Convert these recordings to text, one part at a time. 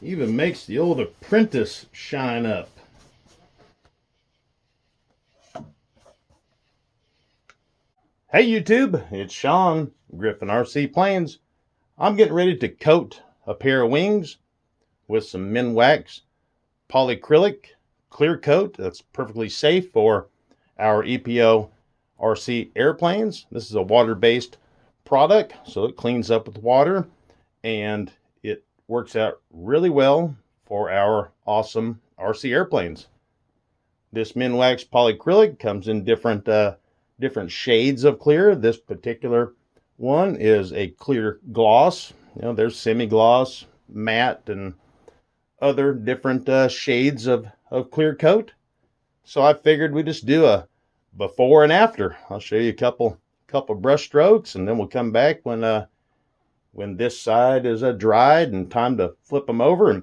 Even makes the old apprentice shine up. Hey YouTube, it's Sean, Griffin RC Planes. I'm getting ready to coat a pair of wings with some Minwax polyacrylic clear coat that's perfectly safe for our EPO RC airplanes. This is a water-based product, so it cleans up with water and it works out really well for our awesome RC airplanes. This Minwax polyacrylic comes in different shades of clear. This particular one is a clear gloss. There's semi-gloss, matte, and other different shades of clear coat. So I figured we'd just do a before and after. I'll show you a couple brush strokes, and then we'll come back when this side is dried and time to flip them over, and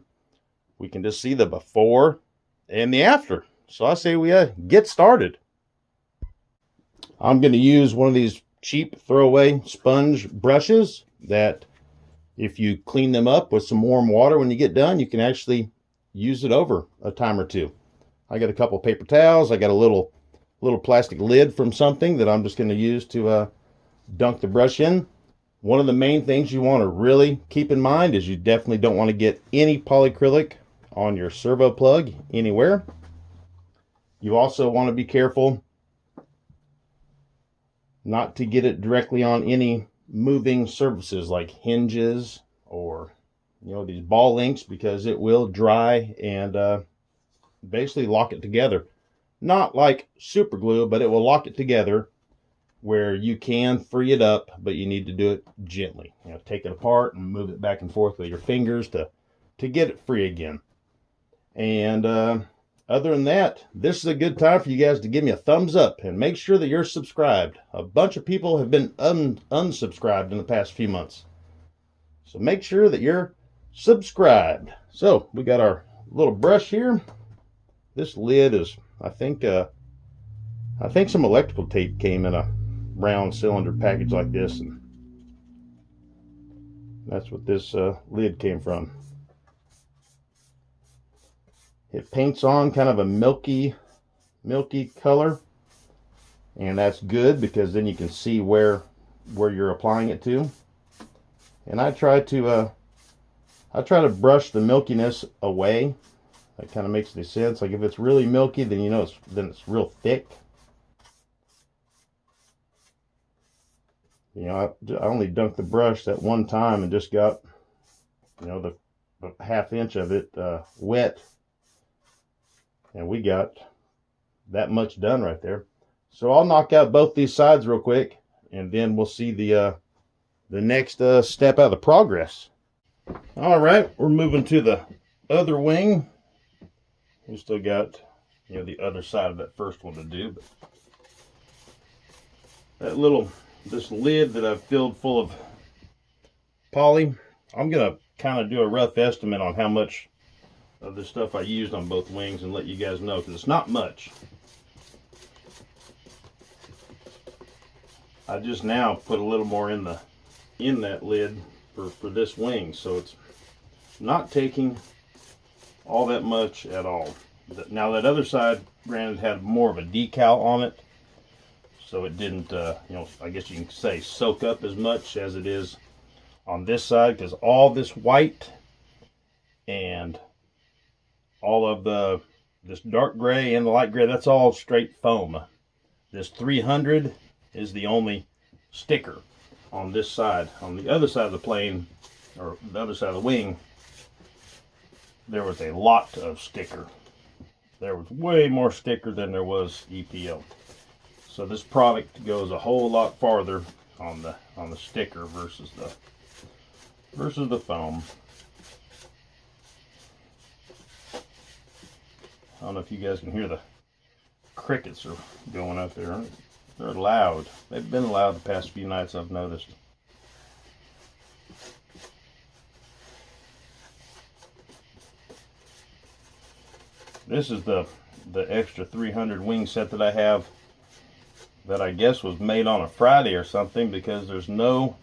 we can just see the before and the after. So I say we get started. I'm going to use one of these cheap throwaway sponge brushes that if you clean them up with some warm water when you get done, you can actually use it over a time or two. I got a couple paper towels. I got a little plastic lid from something that I'm just going to use to dunk the brush in. One of the main things you want to really keep in mind is you definitely don't want to get any polyacrylic on your servo plug anywhere. You also want to be careful not to get it directly on any moving surfaces like hinges or these ball links, because it will dry and basically lock it together. Not like super glue, but it will lock it together where you can free it up, but you need to do it gently. Take it apart and move it back and forth with your fingers to get it free again. And other than that, this is a good time for you guys to give me a thumbs up and make sure that you're subscribed. A bunch of people have been unsubscribed in the past few months. So make sure that you're subscribed. So we got our little brush here. This lid is, I think some electrical tape came in a round cylinder package like this, and that's what this lid came from. It paints on kind of a milky color, and that's good because then you can see where you're applying it to. And I try to brush the milkiness away. That kind of makes any sense. Like if it's really milky, then it's real thick. I only dunked the brush that one time and just got the half inch of it wet. And we got that much done right there. So I'll knock out both these sides real quick, and then we'll see the next step out of the progress. All right, we're moving to the other wing. We still got the other side of that first one to do, but this lid that I've filled full of poly, I'm gonna kind of do a rough estimate on how much of the stuff I used on both wings and let you guys know, because it's not much. I just now put a little more in that lid for this wing, so it's not taking all that much at all. Now that other side, granted, had more of a decal on it, so it didn't I guess you can say soak up as much as it is on this side, because all this white and all of this dark gray and the light gray, that's all straight foam. This 300 is the only sticker on this side. On the other side of the plane, or the other side of the wing, there was a lot of sticker. There was way more sticker than there was EPO. So this product goes a whole lot farther on the sticker versus the foam. I don't know if you guys can hear the crickets are going up there. They're loud. They've been loud the past few nights, I've noticed. This is the extra 300 wing set that I have, that I guess was made on a Friday or something, because there's no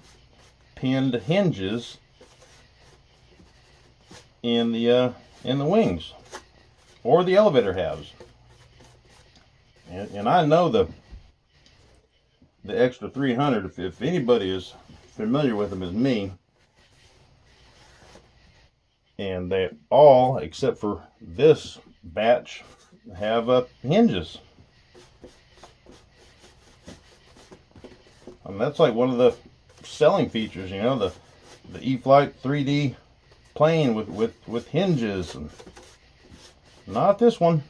pinned hinges in the wings or the elevator halves. And I know the extra 300, if anybody is familiar with them, is me. And they all, except for this batch, have hinges. And that's like one of the selling features, you know, the E-Flite 3D plane with hinges, and not this one.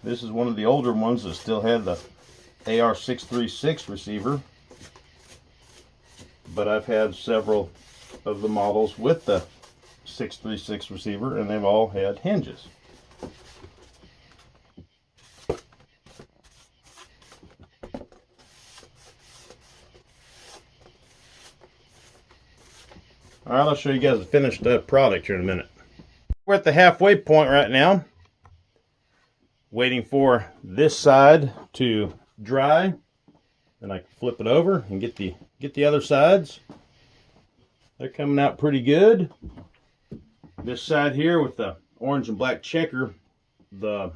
This is one of the older ones that still had the AR636 receiver, but I've had several of the models with the 636 receiver, and they've all had hinges. All right, I'll show you guys the finished product here in a minute. We're at the halfway point right now, waiting for this side to dry. Then I can flip it over and get the other sides. They're coming out pretty good. This side here with the orange and black checker, the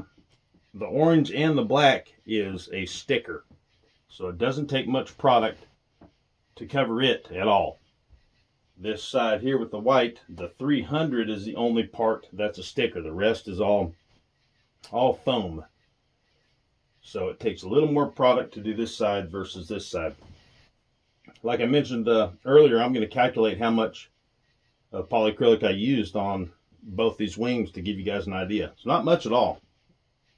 orange and the black is a sticker, so it doesn't take much product to cover it at all. This side here with the white, the 300 is the only part that's a sticker. The rest is all foam. So it takes a little more product to do this side versus this side. Like I mentioned earlier, I'm going to calculate how much polyacrylic I used on both these wings to give you guys an idea. It's not much at all.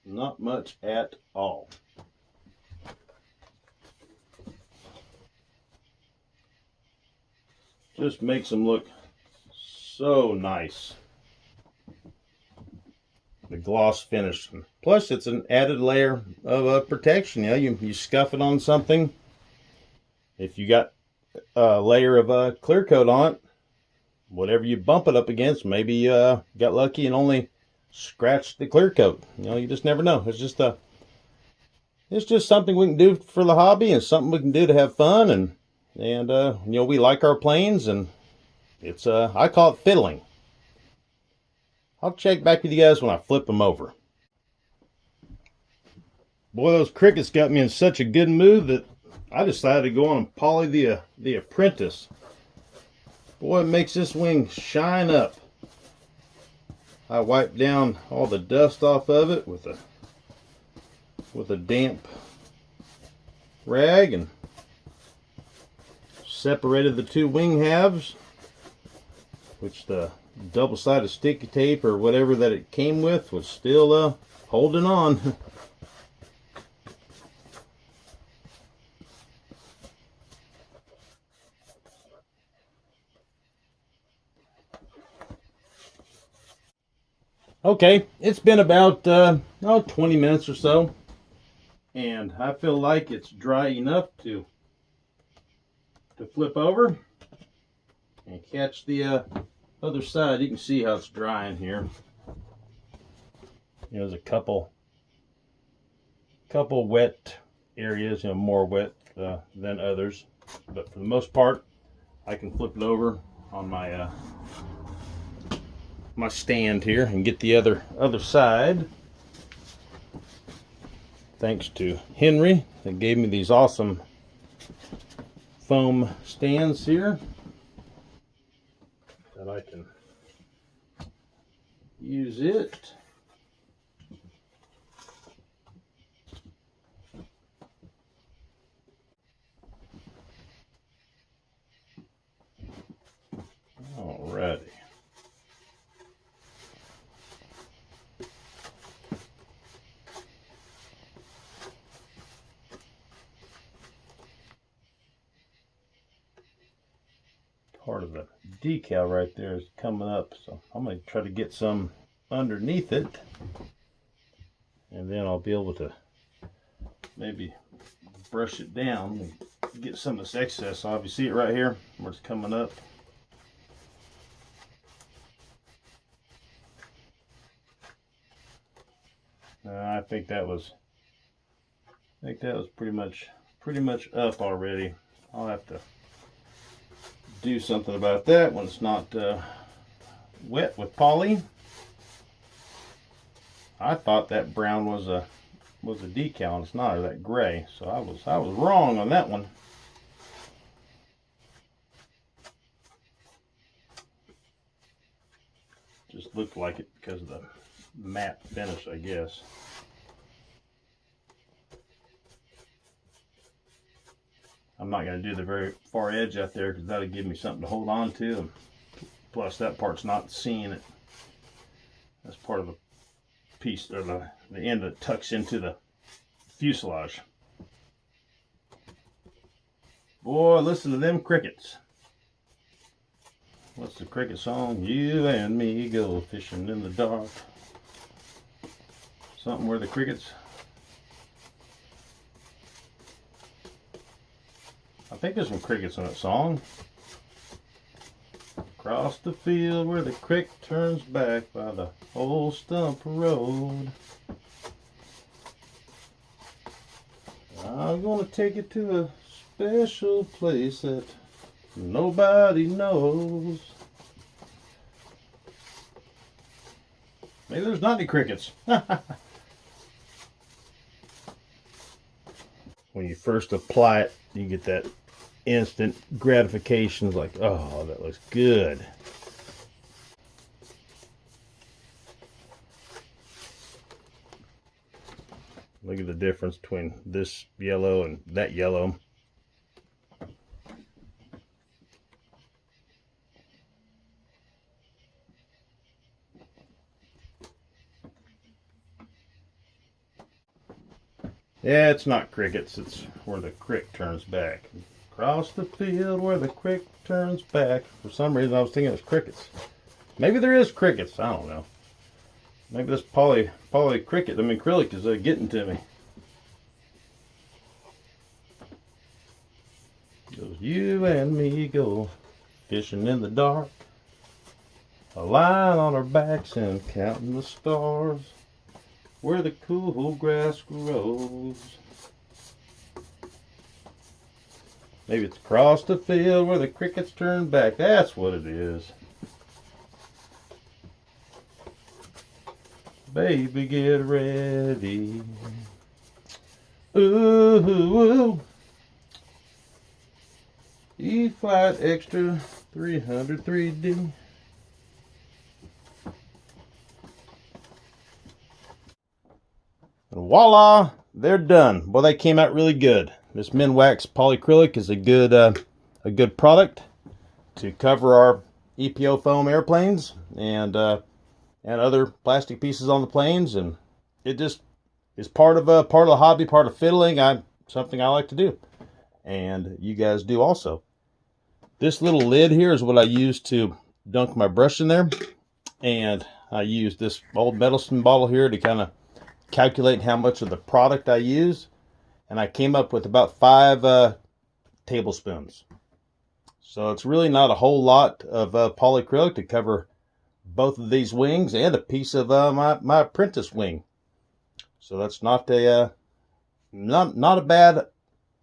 Not much at all. Just makes them look so nice. The gloss finish. Plus, it's an added layer of protection. You know, you scuff it on something. If you got a layer of clear coat on it, whatever you bump it up against, maybe you got lucky and only scratched the clear coat. You know, you just never know. It's just something we can do for the hobby, and something we can do to have fun, and you know, we like our planes, and it's I call it fiddling. I'll check back with you guys when I flip them over. Boy, those crickets got me in such a good mood that I decided to go on and poly the Apprentice. Boy, it makes this wing shine up. I wiped down all the dust off of it with a damp rag and separated the two wing halves, which the double-sided sticky tape or whatever that it came with was still holding on. Okay, it's been about 20 minutes or so, and I feel like it's dry enough to flip over and catch the other side. You can see how it's drying here. You know, there's a couple wet areas, you know, more wet than others, but for the most part, I can flip it over on my my stand here and get the other side. Thanks to Henry, that gave me these awesome foam stands here that I can use it. Alrighty. Part of the decal right there is coming up, so I'm going to try to get some underneath it, and then I'll be able to maybe brush it down and get some of this excess off. You see it right here where it's coming up? I think that was pretty much up already. I'll have to do something about that when it's not wet with poly. I thought that brown was a decal, and it's not, or that gray. So I was wrong on that one. Just looked like it because of the matte finish, I guess. I'm not going to do the very far edge out there because that'll give me something to hold on to. Plus, that part's not seeing it. That's part of the piece, or the end that tucks into the fuselage. Boy, listen to them crickets. What's the cricket song? You and me go fishing in the dark. Something where the crickets. I think there's some crickets in that song. Across the field where the creek turns back by the old stump road. I'm gonna take it to a special place that nobody knows. Maybe there's not any crickets. When you first apply it, you get that instant gratification. It's like, oh, that looks good. Look at the difference between this yellow and that yellow. Yeah, it's not crickets, it's where the creek turns back. Across the field where the creek turns back. For some reason I was thinking it was crickets. Maybe there is crickets, I don't know. Maybe this poly cricket, acrylic is getting to me. Goes, you and me go fishing in the dark. A line on our backs and counting the stars. Where the cool grass grows. Maybe it's across the field where the crickets turn back. That's what it is. Baby, get ready. Ooh. E-Flite Extra 300 3D. And voila, they're done. Well, they came out really good. This Minwax polyacrylic is a good product to cover our EPO foam airplanes and other plastic pieces on the planes, and it just is part of the hobby, part of fiddling. Something I like to do, and you guys do also. This little lid here is what I use to dunk my brush in there, and I use this old medicine bottle here to kind of calculate how much of the product I use, and I came up with about 5 tablespoons. So it's really not a whole lot of polyacrylic to cover both of these wings and a piece of my apprentice wing. So that's not a bad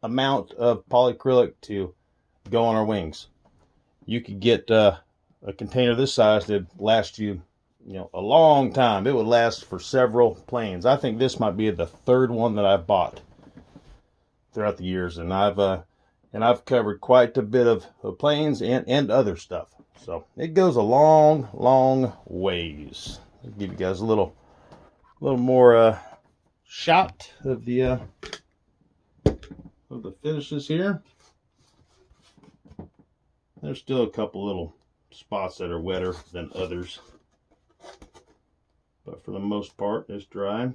amount of polyacrylic to go on our wings. You could get a container this size that last you, a long time. It would last for several planes. I think this might be the 3rd one that I've bought throughout the years, and I've covered quite a bit of planes and other stuff. So it goes a long ways. I'll give you guys a little more shot of the finishes here. There's still a couple little spots that are wetter than others, but for the most part it's dry.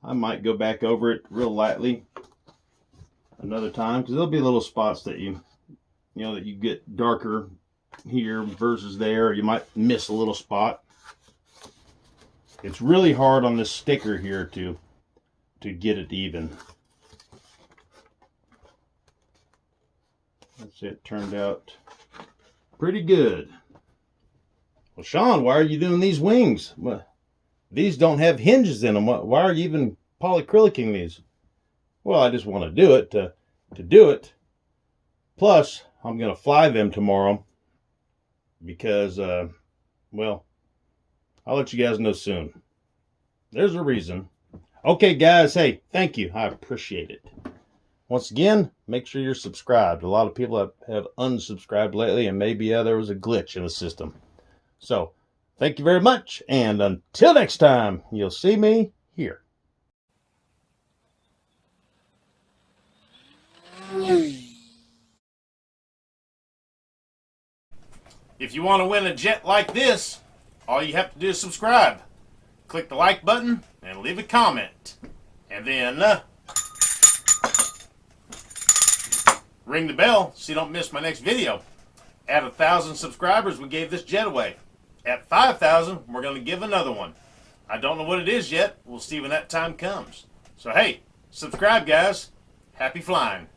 I might go back over it real lightly another time, because there'll be little spots that that you get darker here versus there. You might miss a little spot. It's really hard on this sticker here to get it even. That's it. Turned out pretty good. Well, Sean, why are you doing these wings? Well, these don't have hinges in them. Why are you even polyacrylicing these? Well, I just want to do it to do it. Plus, I'm going to fly them tomorrow because, well, I'll let you guys know soon. There's a reason. Okay, guys, hey, thank you. I appreciate it. Once again, make sure you're subscribed. A lot of people have unsubscribed lately, and maybe there was a glitch in the system. So, thank you very much, and until next time, you'll see me here. If you want to win a jet like this, all you have to do is subscribe. Click the like button and leave a comment. And then ring the bell so you don't miss my next video. At 1,000 subscribers, we gave this jet away. At 5,000, we're going to give another one. I don't know what it is yet. We'll see when that time comes. So hey, subscribe guys. Happy flying.